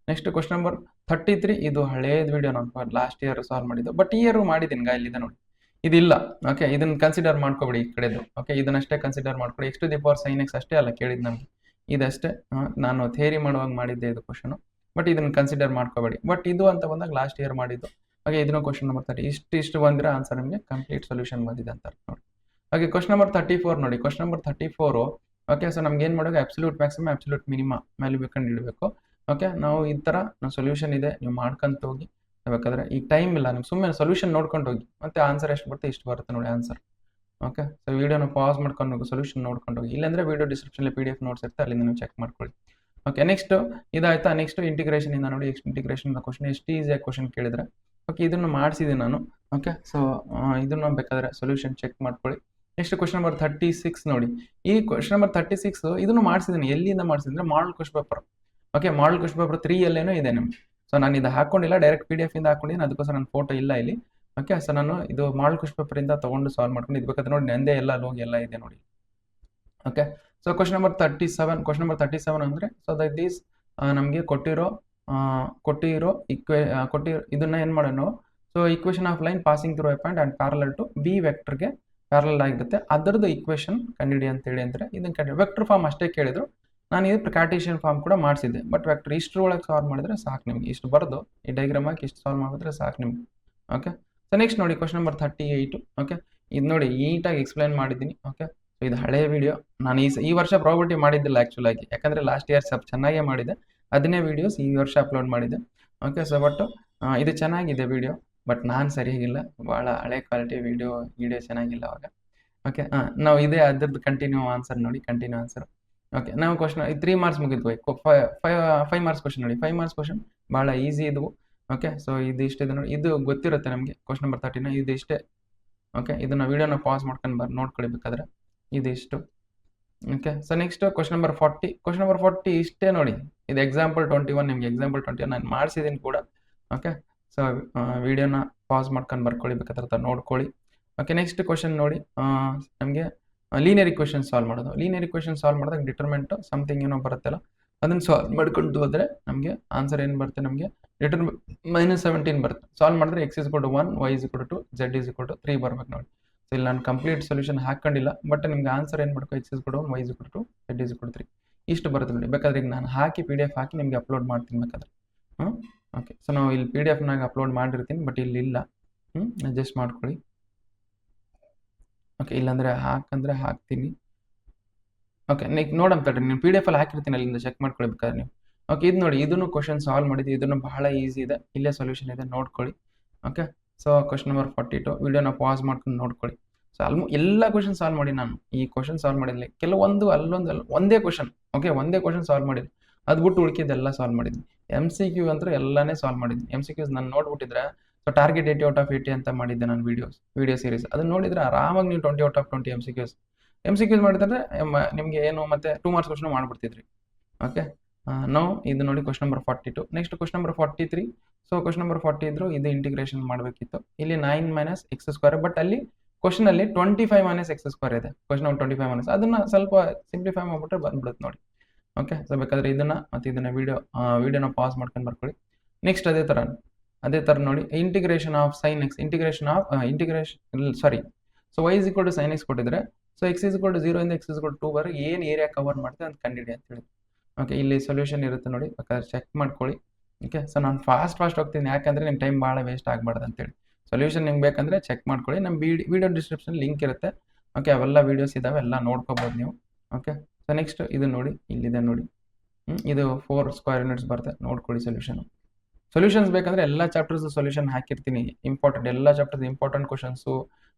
ನೆಕ್ಸ್ಟ್ ಕ್ವಶನ್ ನಂಬರ್ 33, ಇದು ಹಳೇದು ವಿಡಿಯೋ ನಾನು ಲಾಸ್ಟ್ ಇಯರ್ ಸಾಲ್ವ್ ಮಾಡಿದ್ದು, ಬಟ್ ಈ ಇಯರ್ ಮಾಡಿದ್ದೀನಿ ಇಲ್ಲಿದೆ ನೋಡಿ. ಇದಿಲ್ಲ. ಓಕೆ, ಇದನ್ನ ಕನ್ಸಿಡರ್ ಮಾಡ್ಕೊಬೇಡಿ ಈ ಕಡೆದು. ಓಕೆ, ಇದನ್ನಷ್ಟೇ ಕನ್ಸಿಡರ್ ಮಾಡ್ಕೊಳ್ಳಿ. x to the power sin x ಅಷ್ಟೇ ಅಲ್ಲ ಕೇಳಿದ್ದು ನಮಗೆ, ಇದಷ್ಟೇ. ನಾನು ಥಿಯರಿ ಮಾಡುವಾಗ ಮಾಡಿದ್ದೆ ಇದು ಕ್ವಶನು, ಬಟ್ ಇದನ್ನ ಕನ್ಸಿಡರ್ ಮಾಡ್ಕೋಬೇಡಿ. ಬಟ್ ಇದು ಅಂತ ಬಂದಾಗ ಲಾಸ್ಟ್ ಇಯರ್ ಮಾಡಿದ್ದು. ಹಾಗೆ ಇದನ್ನು ಕ್ವಶನ್ ನಂಬರ್ 30 ಇಷ್ಟು ಬಂದರೆ ಆನ್ಸರ್ ನಿಮಗೆ ಕಂಪ್ಲೀಟ್ ಸೊಲ್ಯೂಷನ್ ಬಂದಿದೆ ಅಂತ ನೋಡಿ. ಹಾಗೆ ಕ್ವಶನ್ ನಂಬರ್ 34 ನೋಡಿ. Question number 34. ಓಕೆ, ಸೊ ನಮ್ಗೆ ಏನು ಮಾಡೋದು, ಅಬ್ಸಲ್ಯೂಟ್ ಮ್ಯಾಕ್ಸಿಮಮ್ ಅಬ್ಸಲ್ಯೂಟ್ ಮಿನಿಮಮ್ ಮೇಲೆ ಬೇಕಂಡು ಇಡಬೇಕು. ಓಕೆ, ನಾವು ಈ ಥರ ಸೊಲ್ಯೂಷನ್ ಇದೆ, ನೀವು ಮಾಡ್ಕೊಂತ ಹೋಗಿ. ಬೇಕಾದ್ರೆ ಈಗ ಟೈಮ್ ಇಲ್ಲ, ನೀವು ಸುಮ್ಮನೆ ಸೊಲ್ಯೂಷನ್ ನೋಡ್ಕೊಂಡು ಹೋಗಿ, ಮತ್ತೆ ಆನ್ಸರ್ ಎಷ್ಟು ಬರುತ್ತೆ ಇಷ್ಟು ಬರುತ್ತೆ ನೋಡಿ ಆನ್ಸರ್. ಓಕೆ, ಸೊ ವಿಡಿಯೋನ ಪಾಸ್ ಮಾಡ್ಕೊಂಡು ಹೋಗಿ ಸೊಲ್ಯೂಷನ್ ನೋಡ್ಕೊಂಡು ಹೋಗಿ. ಇಲ್ಲಾಂದ್ರೆ ವಿಡಿಯೋ ಡಿಸ್ಕ್ರಿಪ್ಷನಲ್ಲಿ PDF ನೋಟ್ಸ್ ಇರುತ್ತೆ, ಅಲ್ಲಿಂದ ನೀವು ಚೆಕ್ ಮಾಡ್ಕೊಳ್ಳಿ. ಓಕೆ, ನೆಕ್ಸ್ಟ್ ಇದಾಯ್ತಾ. ನೆಕ್ಸ್ಟ್ ಇಂಟಿಗ್ರೇಷನ್ ಇಂದ ನೋಡಿ. ಇಂಟಿಗ್ರೇಷನ್ ಕ್ವಶನ್ ಎಷ್ಟು ಈಸಿಯಾಗಿ ಕ್ವಶನ್ ಕೇಳಿದ್ರೆ. ಓಕೆ, ಇದನ್ನು ಮಾಡಿಸಿದ್ದೀನಿ ನಾನು. ಓಕೆ, ಸೊ ಇದನ್ನು ಬೇಕಾದ್ರೆ ಸೊಲ್ಯೂಷನ್ ಚೆಕ್ ಮಾಡ್ಕೊಳ್ಳಿ. ನೆಕ್ಸ್ಟ್ ಕ್ವಶನ್ ನಂಬರ್ 36 ನೋಡಿ. ಈ ಕ್ವಶನ್ ನಂಬರ್ 36 ಇದನ್ನು ಮಾಡಿಸಿದ್ದೀನಿ. ಎಲ್ಲಿಂದ ಮಾಡಿಸಿದ್ರೆ model question paper. Okay, model question paper 3 ಅಲ್ಲೇನೋ ಇದೆ ನಿಮ್ಗೆ. ಸೊ ನಾನು ಇದು ಹಾಕೊಂಡಿಲ್ಲ, ಡೈರೆಕ್ಟ್ PDF ಇಂದ ಹಾಕೊಂಡಿದ್ದೀನಿ, ಅದಕ್ಕೋಸ್ಕರ ನನ್ನ ಫೋಟೋ ಇಲ್ಲ ಇಲ್ಲಿ. ಓಕೆ, ಸೊ ನಾನು ಇದು ಮಾಡಲ್ ಕ್ವಶನ್ ಪೇಪರ್ ಇಂದ ತೊಗೊಂಡು ಸಾಲ್ವ್ ಮಾಡ್ಕೊಂಡು ಇದು ಬೇಕಾದ್ರೆ ನೋಡಿ ನಂದೇ ಎಲ್ಲ ಲೋಗ್ ಎಲ್ಲ ಇದೆ ನೋಡಿ. ಓಕೆ, ಸೊ ಕ್ವಶನ್ ನಂಬರ್ 37 ಅಂದರೆ ಸೊ ದಟ್ ಈಸ್ ನಮಗೆ ಕೊಟ್ಟಿರೋ ಇದನ್ನ ಏನು ಮಾಡೋಣ ನಾವು. So equation of line passing through A point and parallel to B ವೆಕ್ಟರ್ಗೆ ಪ್ಯಾರಲಲ್ ಆಗಿರುತ್ತೆ, ಅದರದ್ದು ಇಕ್ವೇಷನ್ ಕಂಡುಹಿಡಿ ಅಂತೇಳಿ ಅಂದರೆ ಇದನ್ನು ಕಂಡು ವೆಕ್ಟರ್ ಫಾರ್ಮ್ ಅಷ್ಟೇ ಕೇಳಿದ್ರು. ನಾನು ಇದು ಕಾರ್ಟೇಷಿಯನ್ ಫಾರ್ಮ್ ಕೂಡ ಮಾಡಿಸಿದ್ದೆ, ಬಟ್ ವೆಕ್ಟರ್ ಇಷ್ಟರೊಳಗೆ ಸಾಲ್ವ್ ಮಾಡಿದ್ರೆ ಸಾಕು ನಿಮಗೆ. ಇಷ್ಟು ಬರೆದು ಈ ಡೈಗ್ರಾಮ್ ಹಾಕಿ ಇಷ್ಟು ಸಾಲ್ವ್ ಮಾಡಿದ್ರೆ ಸಾಕು ನಿಮಗೆ. ಓಕೆ, ಸೊ ನೆಕ್ಸ್ಟ್ ನೋಡಿ ಕ್ವಶನ್ ನಂಬರ್ 38. ಓಕೆ, ಇದು ನೋಡಿ ನೀಟಾಗಿ ಎಕ್ಸ್ಪ್ಲೈನ್ ಮಾಡಿದ್ದೀನಿ. ಓಕೆ, ಸೊ ಇದು ಹಳೆಯ ವಿಡಿಯೋ. ನಾನು ಈ ವರ್ಷ ಪ್ರಾಬಬಿಲಿಟಿ ಮಾಡಿದ್ದಿಲ್ಲ ಆ್ಯಕ್ಚುಲ್ ಆಗಿ, ಯಾಕಂದರೆ ಲಾಸ್ಟ್ ಇಯರ್ ಸ್ವಲ್ಪ ಚೆನ್ನಾಗೇ ಮಾಡಿದೆ. ಅದನ್ನೇ ವೀಡಿಯೋಸ್ ಈ ವರ್ಷ ಅಪ್ಲೋಡ್ ಮಾಡಿದ್ದೆ. ಓಕೆ, ಸೊ ಬಟ್ ಇದು ಚೆನ್ನಾಗಿದೆ ವಿಡಿಯೋ, ಬಟ್ ನಾನು ಸರಿಯಾಗಿಲ್ಲ, ಭಾಳ ಹಳೆ ಕ್ವಾಲಿಟಿ ವಿಡಿಯೋ ಚೆನ್ನಾಗಿಲ್ಲ ಅವಾಗ. ಓಕೆ, ನಾವು ಇದೇ ಅದರದ್ದು ಕಂಟಿನ್ಯೂ ಆನ್ಸರ್ ನೋಡಿ, ಕಂಟಿನ್ಯೂ ಆನ್ಸರ್. ಓಕೆ, ನಾವು ಕ್ವಶನ್ 3 ಮಾರ್ಕ್ಸ್ ಮುಗಿದ್ವಿ. 5 ಮಾರ್ಕ್ಸ್ ಕ್ವಶನ್ ನೋಡಿ. 5 ಮಾರ್ಕ್ಸ್ ಕ್ವಶನ್ ಭಾಳ ಈಸಿ ಇದ್ವು. ಓಕೆ, ಸೊ ಇದು ಇಷ್ಟಿದೆ ನೋಡಿ. ಇದು ಗೊತ್ತಿರುತ್ತೆ ನಮಗೆ. ಕ್ವಶನ್ ನಂಬರ್ 39 ಇದು ಇಷ್ಟೇ. ಓಕೆ, ಇದನ್ನು ವಿಡಿಯೋನ ಪಾಸ್ ಮಾಡ್ಕೊಂಡು ನೋಡ್ಕೊಳ್ಳಿ ಬೇಕಾದ್ರೆ. ಇದು ಇಷ್ಟು. Okay, so next question number 40. Question number 40 ಇಷ್ಟೇ ನೋಡಿ. ಇದು ಎಕ್ಸಾಂಪಲ್ 21 ನಿಮಗೆ. ಎಕ್ಸಾಂಪಲ್ 21 ನಾನು ಮಾಡಿಸಿದ್ದೀನಿ ಕೂಡ. ಓಕೆ, ಸೊ ವಿಡಿಯೋನ ಪಾಸ್ ಮಾಡ್ಕೊಂಡು ಬರ್ಕೊಳ್ಳಿ ಬೇಕಾದ್ರೆ ನೋಡ್ಕೊಳ್ಳಿ. ಓಕೆ, ನೆಕ್ಸ್ಟ್ ಕ್ವಶನ್ ನೋಡಿ. ನಮಗೆ ಲೀನಿಯರ್ ಇಕ್ವೇಷನ್ ಸಾಲ್ವ್ ಮಾಡೋದು. ಲೀನಿಯರ್ ಇಕ್ವೇಷನ್ ಸಾಲ್ವ್ ಮಾಡಿದಾಗ ಡಿಟರ್ಮೆಂಟ್ ಸಮಥಿಂಗ್ ಏನೋ ಬರುತ್ತಲ್ಲ, ಅದನ್ನು ಸಾಲ್ವ್ ಮಾಡ್ಕೊಂಡು ಹೋದರೆ ನಮಗೆ ಆನ್ಸರ್ ಏನು ಬರುತ್ತೆ, ನಮಗೆ -17 ಬರುತ್ತೆ. ಸಾಲ್ವ್ ಮಾಡಿದ್ರೆ x = 1, y = 2, z = 3 ಬರ್ಬೇಕು ನೋಡಿ. ಸೊ ಇಲ್ಲಿ ನಾನು ಕಂಪ್ಲೀಟ್ ಸೊಲ್ಯೂಷನ್ ಹಾಕೊಂಡಿಲ್ಲ, ಬಟ್ ನಿಮ್ಗೆ ಆನ್ಸರ್ ಏನು ಮಾಡಬೇಕು, x = 1, y = 2, z = 3 ಇಷ್ಟು ಬರುತ್ತೆ ನೋಡಿ. ಬೇಕಾದ್ರೆ ಈಗ ನಾನು ಹಾಕಿ PDF ಹಾಕಿ ನಿಮಗೆ ಅಪ್ಲೋಡ್ ಮಾಡ್ತೀನಿ ಬೇಕಾದ್ರೆ. ಓಕೆ, ಸೊ ನಾವು ಇಲ್ಲಿ PDF-ನಾಗ ಅಪ್ಲೋಡ್ ಮಾಡಿರ್ತೀನಿ, ಬಟ್ ಇಲ್ಲಿ ಇಲ್ಲ. ಅಡ್ಜಸ್ಟ್ ಮಾಡ್ಕೊಳ್ಳಿ. ಓಕೆ, ಇಲ್ಲಾಂದರೆ ಹಾಕಂದ್ರೆ ಹಾಕ್ತೀನಿ. ಓಕೆ, ನೋಡೋಣ ತಡ್ರಿ, ನೀವು PDF-ಅಲ್ಲಿ ಹಾಕಿರ್ತೀನಿ, ಅಲ್ಲಿಂದ ಚೆಕ್ ಮಾಡ್ಕೊಳ್ಬೇಕಾದ್ರೆ ನೀವು. ಓಕೆ, ಇದು ನೋಡಿ. ಇದನ್ನು ಕ್ವಶನ್ ಸಾಲ್ವ್ ಮಾಡಿದ್ವಿ. ಇದನ್ನು ಬಹಳ ಈಸಿ ಇದೆ, ಇಲ್ಲೇ ಸೊಲ್ಯೂಷನ್ ಇದೆ, ನೋಡ್ಕೊಳ್ಳಿ. ಓಕೆ, ಸೊ ಕ್ವಶನ್ ನಂಬರ್ 42 ವಿಡಿಯೋನ ಪಾಸ್ ಮಾಡ್ಕೊಂಡು ನೋಡ್ಕೊಳ್ಳಿ. ಸೊ ಎಲ್ಲ ಕ್ವಶನ್ ಸಾಲ್ವ್ ಮಾಡಿ ನಾನು. ಈ ಕ್ವಶನ್ ಸಾಲ್ವ್ ಮಾಡಿದ್ಲಿ ಕೆಲವೊಂದು ಒಂದೇ ಕ್ವಶನ್. ಓಕೆ, ಒಂದೇ ಕ್ವಶನ್ ಸಾಲ್ವ್ ಮಾಡಿದ್ವಿ. ಅದು ಬಿಟ್ಟು ಉಳ್ಕಿದ್ದೆಲ್ಲ ಸಾಲ್ವ್ ಮಾಡಿದ್ದೀನಿ. MCQ ಅಂತೂ ಎಲ್ಲಾನೇ ಸಾಲ್ವ್ ಮಾಡಿದ್ದೀನಿ. MCQs ನಾನು ನೋಡ್ಬಿಟ್ಟಿದ್ರೆ ಸೊ ಟಾರ್ಗೆಟ್ 80 ಔಟ್ ಆಫ್ 80 ಅಂತ ಮಾಡಿದ್ದೆ ನಾನು ವಿಡಿಯೋ ಸೀರೀಸ್. ಅದನ್ನ ನೋಡಿದ್ರೆ ಆರಾಮಾಗಿ ನೀವು 20 ಔಟ್ ಆಫ್ 20 MCQs ಮಾಡಿದ್ರೆ ನಿಮಗೆ ಏನು ಮತ್ತೆ 2 ಮಾರ್ಕ್ಸ್ ಕ್ವಶನ್ ಮಾಡ್ಬಿಡ್ತಿದ್ರಿ. ಓಕೆ, ನೌ ಇದು ನೋಡಿ question number 42. Next question number 43. So question number 40 ಇದ್ರು ಇದು ಇಂಟಿಗ್ರೇಷನ್ ಮಾಡಬೇಕಿತ್ತು. ಇಲ್ಲಿ 9 - x², ಬಟ್ ಅಲ್ಲಿ ಕ್ವಶನ್ ಅಲ್ಲಿ 25 - x² ಇದೆ. ಕ್ವಶನ್ 25 ಅದನ್ನ ಸ್ವಲ್ಪ ಸಿಂಪ್ಲಿಫೈ ಮಾಡ್ಬಿಟ್ರೆ ಬಂದ್ಬಿಡುತ್ತೆ ನೋಡಿ. ಓಕೆ, ಸೊ ಬೇಕಾದ್ರೆ ಇದನ್ನ ಮತ್ತೆ ಇದನ್ನ ವಿಡಿಯೋನ ಪಾಸ್ ಮಾಡ್ಕೊಂಡು ಬರ್ಕೊಳ್ಳಿ. ನೆಕ್ಸ್ಟ್ ಅದೇ ತರ ನೋಡಿ integration of sin x, so y = sin x ಕೊಟ್ಟಿದ್ರೆ ಸೊ x = 0 ಇಂದ x = 2 ವರೆಗೆ ಏನು ಏರಿಯಾ ಕವರ್ ಮಾಡುತ್ತೆ ಅಂತ ಕಂಡುಹಿಡಿ ಅಂತ ಹೇಳಿ. ಓಕೆ, ಇಲ್ಲಿ ಸೊಲ್ಯೂಷನ್ ಇರುತ್ತೆ ನೋಡಿ, ಬೇಕಾದ್ರೆ ಚೆಕ್ ಮಾಡ್ಕೊಳ್ಳಿ. ಓಕೆ, ಸೊ ನಾನು ಫಾಸ್ಟ್ ಹೋಗ್ತೀನಿ, ಯಾಕಂದ್ರೆ ನಿಮ್ಮ ಟೈಮ್ ಭಾಳ ವೇಸ್ಟ್ ಆಗಬಾರ್ದು ಅಂತೇಳಿ. ಸೊಲ್ಯೂಷನ್ ನಿಮ್ಗೆ ಬೇಕಂದ್ರೆ ಚೆಕ್ ಮಾಡ್ಕೊಳ್ಳಿ, ನಮ್ಮ ವಿಡಿಯೋ ಡಿಸ್ಕ್ರಿಪ್ಷನ್ ಲಿಂಕ್ ಇರುತ್ತೆ. ಓಕೆ, ಅವೆಲ್ಲ ವೀಡಿಯೋಸ್ ಇದಾವೆ, ಎಲ್ಲ ನೋಡ್ಕೋಬೋದು ನೀವು. ಓಕೆ, ಸೊ ನೆಕ್ಸ್ಟ್ ಇದು ನೋಡಿ, ಇಲ್ಲಿದೆ ನೋಡಿ, ಇದು 4 ಸ್ಕ್ವೇರ್ ಯೂನಿಟ್ಸ್ ಬರುತ್ತೆ, ನೋಡ್ಕೊಳ್ಳಿ ಸೊಲ್ಯೂಷನ್ಸ್ ಬೇಕಂದ್ರೆ ಎಲ್ಲ ಚಾಪ್ಟರ್ಸ್ ಸೊಲ್ಯೂಷನ್ ಹಾಕಿರ್ತೀನಿ. ಎಲ್ಲ chapters important questions.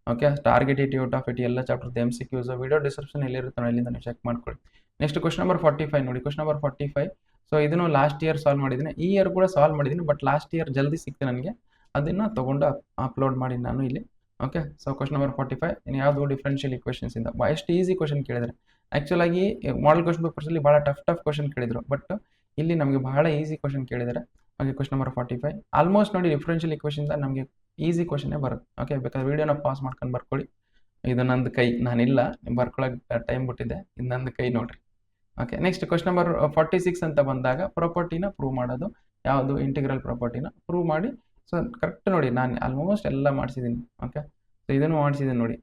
Okay, target 80 out of 80 ಎಲ್ಲ ಚಾಪ್ಟರ್ಸ್ MCQs ವಿಡಿಯೋ ಡಿಸ್ಕ್ರಿಪ್ಷನ್ ಎಲ್ಲಿರುತ್ತೆ ನೋಡಿ, ಅಲ್ಲಿಂದ ನೀವು ಚೆಕ್ ಮಾಡ್ಕೊಳ್ಳಿ. ನೆಕ್ಸ್ಟ್ ಕ್ವಶನ್ ನಂಬರ್ 45 ನೋಡಿ, ಕ್ವಶನ್ ನಂಬರ್ 45. ಸೊ ಇದನ್ನು ಲಾಸ್ಟ್ ಇಯರ್ ಸಾಲ್ವ್ ಮಾಡಿದ್ದೀನಿ, ಈ ಇಯರ್ ಕೂಡ ಸಾಲ್ವ್ ಮಾಡಿದ್ದೀನಿ, ಬಟ್ ಲಾಸ್ಟ್ ಇಯರ್ ಜಲ್ದಿ ಸಿಕ್ತೆ ನನಗೆ, ಅದನ್ನು ತೊಗೊಂಡು ಅಪ್ಲೋಡ್ ಮಾಡಿ ನಾನು ಇಲ್ಲಿ. ಓಕೆ, ಸೊ ಕ್ವಶನ್ ನಂಬರ್ 45 ಯಾವುದು ಡಿಫರೆನ್ಷಿಯಲ್ ಇಕ್ವೇಷನ್ಸ್ ಇಂದ ಎಷ್ಟು ಈಸಿ ಕ್ವಶನ್ ಕೇಳಿದರೆ. ಆ್ಯಕ್ಚುಲಾಗಿ ಮಾಡೆಲ್ ಕ್ವಶನ್ ಪೇಪರ್ಸಲ್ಲಿ ಭಾಳ ಟಫ್ ಕ್ವಶನ್ ಕೇಳಿದರು, ಬಟ್ ಇಲ್ಲಿ ನಮಗೆ ಬಹಳ ಈಸಿ ಕ್ವಶನ್ ಕೇಳಿದ್ದಾರೆ. ಓಕೆ, ಕ್ವಶನ್ ನಂಬರ್ 45 ಆಲ್ಮೋಸ್ಟ್ ನೋಡಿ ಡಿಫರೆನ್ಷಿಯಲ್ ಇಕ್ವೇಷನ್ಸ್ ನಮಗೆ ಈಸಿ ಕ್ವಶನೇ ಬರುತ್ತೆ. ಓಕೆ, ಬೇಕಾದ್ರೆ ವಿಡಿಯೋನ ಪಾಸ್ ಮಾಡ್ಕೊಂಡು ಬರ್ಕೊಳ್ಳಿ. ಇದು ನಂದು ಕೈ, ನಾನಿಲ್ಲ ಬರ್ಕೊಳ್ಳೋಕೆ ಟೈಮ್ ಬಿಟ್ಟಿದ್ದೆ, ಇದು ನಂದು ಕೈ ನೋಡ್ರಿ. ಓಕೆ, ನೆಕ್ಸ್ಟ್ ಕ್ವಶನ್ ನಂಬರ್ 46 ಅಂತ ಬಂದಾಗ ಪ್ರಾಪರ್ಟಿನ ಪ್ರೂವ್ ಮಾಡೋದು, ಯಾವುದು ಇಂಟಿಗ್ರಲ್ ಪ್ರಾಪರ್ಟಿನ ಪ್ರೂವ್ ಮಾಡಿ. ಸೊ ಕರೆಕ್ಟ್ ನೋಡಿ, ನಾನು ಆಲ್ಮೋಸ್ಟ್ ಎಲ್ಲ ಮಾಡಿಸಿದ್ದೀನಿ. ಓಕೆ, ಸೊ ಇದನ್ನು ಮಾಡಿಸಿದ್ದೀನಿ ನೋಡಿ,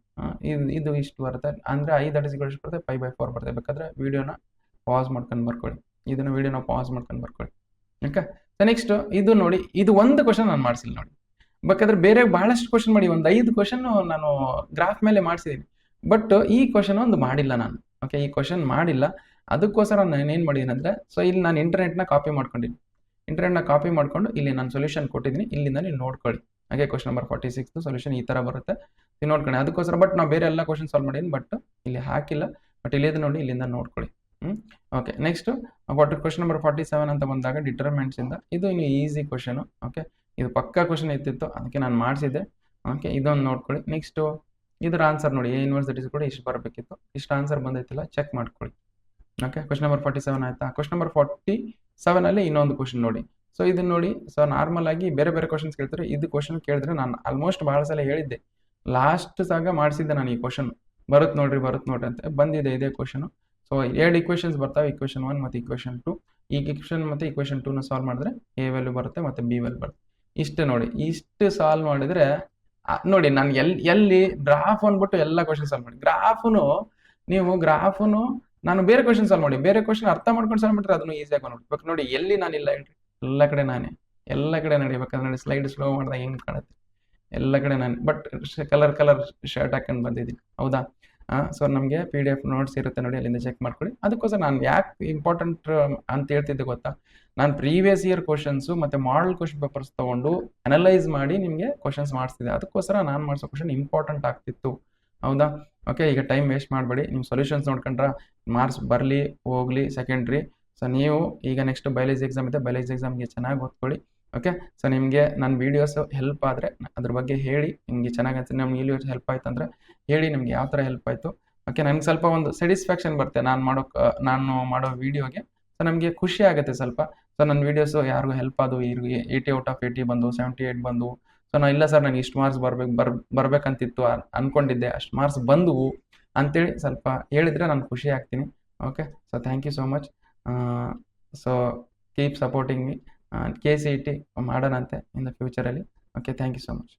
ಇದು ಇಷ್ಟು ಬರುತ್ತೆ ಅಂದರೆ 5 ಎಷ್ಟು ಬರುತ್ತೆ, 5/4 ಬರುತ್ತೆ. ಬೇಕಾದ್ರೆ ವಿಡಿಯೋನ ಪಾಸ್ ಮಾಡ್ಕೊಂಡು ಬರ್ಕೊಳ್ಳಿ, ವಿಡಿಯೋನ ಪಾಸ್ ಮಾಡ್ಕೊಂಡು ಬರ್ಕೊಳ್ಳಿ. ಓಕೆ, ಸೊ ನೆಕ್ಸ್ಟ್ ಇದು ನೋಡಿ, ಇದು ಒಂದು ಕ್ವಶನ್ ನಾನು ಮಾಡಿಸಿಲ್ಲ ನೋಡಿ, ಬೇಕಾದ್ರೆ ಬೇರೆ ಬಹಳಷ್ಟು ಕ್ವಶನ್ ಮಾಡಿ ಒಂದು 5 ಕ್ವಶನ್ ನಾನು ಗ್ರಾಫ್ ಮೇಲೆ ಮಾಡಿಸಿದ್ದೀನಿ, ಬಟ್ ಈ ಕ್ವಶನ್ ಒಂದು ಮಾಡಿಲ್ಲ ನಾನು. ಓಕೆ, ಈ ಕ್ವಶನ್ ಮಾಡಿಲ್ಲ, ಅದಕ್ಕೋಸ್ಕರ ನಾನು ಏನು ಮಾಡಿದ್ದೀನಿ ಅಂದರೆ, ಸೊ ಇಲ್ಲಿ ನಾನು ಇಂಟರ್ನೆಟ್ನ ಕಾಪಿ ಮಾಡ್ಕೊಂಡು ಇಲ್ಲಿ ನಾನು ಸೊಲ್ಯೂಷನ್ ಕೊಟ್ಟಿದ್ದೀನಿ, ಇಲ್ಲಿಂದ ನೀವು ನೋಡ್ಕೊಳ್ಳಿ. ಹಾಗೆ ಕ್ವಶನ್ ನಂಬರ್ 46 ಸೊಲ್ಯೂಷನ್ ಈ ಥರ ಬರುತ್ತೆ, ನೀವು ನೋಡ್ಕೊಳ್ಳಿ. ಅದಕ್ಕೋಸ್ಕರ ಬಟ್ ನಾವು ಬೇರೆ ಎಲ್ಲ ಕ್ವಶನ್ ಸಾಲ್ವ್ ಮಾಡಿದ್ದೀನಿ, ಬಟ್ ಇಲ್ಲಿ ಹಾಕಿಲ್ಲ, ಬಟ್ ಇಲ್ಲಿದೆ ನೋಡಿ, ಇಲ್ಲಿಂದ ನೋಡ್ಕೊಳ್ಳಿ. ಓಕೆ, ನೆಕ್ಸ್ಟ್ ಕ್ವಶನ್ ನಂಬರ್ 47 ಅಂತ ಬಂದಾಗ ಡಿಟರ್ಮೆಂಟ್ಸ್ ಇಂದ ಇದು ಇನ್ನು ಈಸಿ ಕ್ವಶನ್. ಓಕೆ, ಇದು ಪಕ್ಕಾ ಕ್ವಶನ್ ಇತ್ತಿತ್ತು, ಅದಕ್ಕೆ ನಾನು ಮಾಡಿಸಿದ್ದೆ. ಓಕೆ, ಇದೊಂದು ನೋಡ್ಕೊಳ್ಳಿ. ನೆಕ್ಸ್ಟ್ ಇದರ ಆನ್ಸರ್ ನೋಡಿ, ಯೂನಿವರ್ಸಿಟೀಸ್ ಕೂಡ ಇಷ್ಟು ಬರಬೇಕಿತ್ತು, ಇಷ್ಟು ಆನ್ಸರ್ ಬಂದೈತಿಲ್ಲ, ಚೆಕ್ ಮಾಡ್ಕೊಳ್ಳಿ. ಓಕೆ, ಕ್ವಶನ್ ನಂಬರ್ 47 ಆಯ್ತಾ. ಕ್ವಶನ್ ನಂಬರ್ 47 ಅಲ್ಲಿ ಇನ್ನೊಂದು ಕ್ವಶನ್ ನೋಡಿ. ಸೊ ಇದನ್ನ ನೋಡಿ, ಸೊ ನಾರ್ಮಲ್ ಆಗಿ ಬೇರೆ ಕ್ವಶನ್ಸ್ ಕೇಳ್ತಾರೆ, ಇದು ಕ್ವಶನ್ ಕೇಳಿದ್ರೆ ನಾನು ಆಲ್ಮೋಸ್ಟ್ ಭಾಳ ಸಲ ಹೇಳಿದ್ದೆ, ಲಾಸ್ಟ್ ಸಾಗ ಮಾಡಿಸಿದ್ದೆ ನಾನು. ಈ ಕ್ವಶನ್ ಬರುತ್ತೆ ನೋಡ್ರಿ ಅಂತ ಬಂದಿದೆ ಇದೇ ಕ್ವಶನ್. ಸೊ 2 ಇಕ್ವೇಷನ್ಸ್ ಬರ್ತಾವೆ, ಇಕ್ವೇಷನ್ 1 ಮತ್ತು ಇಕ್ವೇಷನ್ 2. ಈ ಇಕ್ವೇಷನ್ ಮತ್ತು ಇಕ್ವೇಷನ್ 2ನ ಸಾಲ್ವ್ ಮಾಡಿದ್ರೆ A ವ್ಯಾಲ್ಯೂ ಬರುತ್ತೆ ಮತ್ತು B ವ್ಯಾಲ್ಯೂ ಬರುತ್ತೆ. ಇಷ್ಟು ನೋಡಿ, ಇಷ್ಟು ಸಾಲ್ವ್ ಮಾಡಿದ್ರೆ ನೋಡಿ, ನಾನು ಎಲ್ಲಿ ಗ್ರಾಫ್ ಅಂದ್ಬಿಟ್ಟು ಎಲ್ಲ ಕ್ವಶನ್ ಸಾಲ್ವ್ ಮಾಡಿ. ಗ್ರಾಫುನು ನಾನು ಬೇರೆ ಕ್ವಶನ್ ಸಾಲ್ವ್ ಮಾಡಿ, ಬೇರೆ ಕ್ವಶನ್ ಅರ್ಥ ಮಾಡ್ಕೊಂಡು ಸಾಲ್ವ್ ಮಾಡಿದ್ರೆ ಅದನ್ನು ಈಸಿಯಾಗಿ ನೋಡ್ಬೇಕು ನೋಡಿ. ಎಲ್ಲಿ ನಾನಿಲ್ಲ ಹೇಳ್ರಿ, ಎಲ್ಲ ಕಡೆ ನಡಿಬೇಕಾದ್ರೆ ನೋಡಿ, ಸ್ಲೈಡ್ ಸ್ಲೋ ಮಾಡಿದಾಗ ಹೆಂಗೆ ಕಾಣುತ್ತೆ, ಎಲ್ಲ ಕಡೆ ನಾನು ಬಟ್ ಕಲರ್ ಶರ್ಟ್ ಹಾಕೊಂಡು ಬಂದಿದ್ದೀನಿ, ಹೌದಾ. ಸೊ ನಮಗೆ PDF ನೋಟ್ಸ್ ಇರುತ್ತೆ ನೋಡಿ, ಅಲ್ಲಿಂದ ಚೆಕ್ ಮಾಡ್ಕೊಳ್ಳಿ. ಅದಕ್ಕೋಸ್ಕರ ನಾನು ಯಾಕೆ ಇಂಪಾರ್ಟೆಂಟ್ ಅಂತ ಹೇಳ್ತಿದ್ದೆ ಗೊತ್ತಾ, ನಾನು ಪ್ರೀವಿಯಸ್ ಇಯರ್ ಕ್ವಶನ್ಸು ಮತ್ತು ಮಾಡೆಲ್ ಕ್ವಶನ್ ಪೇಪರ್ಸ್ ತೊಗೊಂಡು ಅನಲೈಸ್ ಮಾಡಿ ನಿಮಗೆ ಕ್ವಶನ್ಸ್ ಮಾಡಿಸ್ತಿದ್ದೆ. ಅದಕ್ಕೋಸ್ಕರ ನಾನು ಮಾಡಿಸೋ ಕ್ವಶನ್ ಇಂಪಾರ್ಟೆಂಟ್ ಆಗ್ತಿತ್ತು, ಹೌದಾ. ಓಕೆ, ಈಗ ಟೈಮ್ ವೇಸ್ಟ್ ಮಾಡಬೇಡಿ, ನಿಮ್ಮ ಸೊಲ್ಯೂಷನ್ಸ್ ನೋಡ್ಕೊಂಡ್ರೆ ಮಾರ್ಕ್ಸ್ ಬರಲಿ ಹೋಗಲಿ ಸೆಕೆಂಡ್ರಿ. ಸೊ ನೀವು ಈಗ ನೆಕ್ಸ್ಟ್ ಬಯಾಲಜಿ ಎಕ್ಸಾಮ್ ಇದೆ, ಬಯಾಲಜಿ ಎಕ್ಸಾಮ್ಗೆ ಚೆನ್ನಾಗಿ ಓದ್ಕೊಳ್ಳಿ. ಓಕೆ, ಸೊ ನಿಮಗೆ ನನ್ನ ವೀಡಿಯೋಸ್ ಹೆಲ್ಪ್ ಆದರೆ ಅದ್ರ ಬಗ್ಗೆ ಹೇಳಿ, ನಿಮಗೆ ಚೆನ್ನಾಗಿ ಅನ್ಸುತ್ತೆ, ನಮ್ಗೆ ವೀಡಿಯೋಸ್ ಹೆಲ್ಪ್ ಆಯ್ತು ಅಂದರೆ ಹೇಳಿ ನಿಮಗೆ ಯಾವ ಥರ ಹೆಲ್ಪ್ ಆಯಿತು. ಓಕೆ, ನನಗೆ ಸ್ವಲ್ಪ ಒಂದು ಸ್ಯಾಟಿಸ್ಫ್ಯಾಕ್ಷನ್ ಬರುತ್ತೆ ನಾನು ಮಾಡೋ ವೀಡಿಯೋಗೆ. ಸೊ ನಮಗೆ ಖುಷಿ ಆಗುತ್ತೆ ಸ್ವಲ್ಪ. ಸೊ ನನ್ನ ವೀಡಿಯೋಸು ಯಾರಿಗೂ ಹೆಲ್ಪ್ ಆದವು, 80 ಔಟ್ ಆಫ್ 80 ಬಂದು 78 ಬಂದು. ಸೊ ನಾನು ಇಲ್ಲ ಸರ್, ನನಗೆ ಇಷ್ಟು ಮಾರ್ಕ್ಸ್ ಬರಬೇಕಂತಿತ್ತು ಅಂದ್ಕೊಂಡಿದ್ದೆ, ಅಷ್ಟು ಮಾರ್ಕ್ಸ್ ಬಂದವು ಅಂತೇಳಿ ಸ್ವಲ್ಪ ಹೇಳಿದರೆ ನಾನು ಖುಷಿ ಆಗ್ತೀನಿ. Okay, so thank you so much. So keep supporting me. KCET ಮಾಡೋಣಂತೆ ಇನ್ ದ ಫ್ಯೂಚರಲ್ಲಿ. Okay, thank you so much.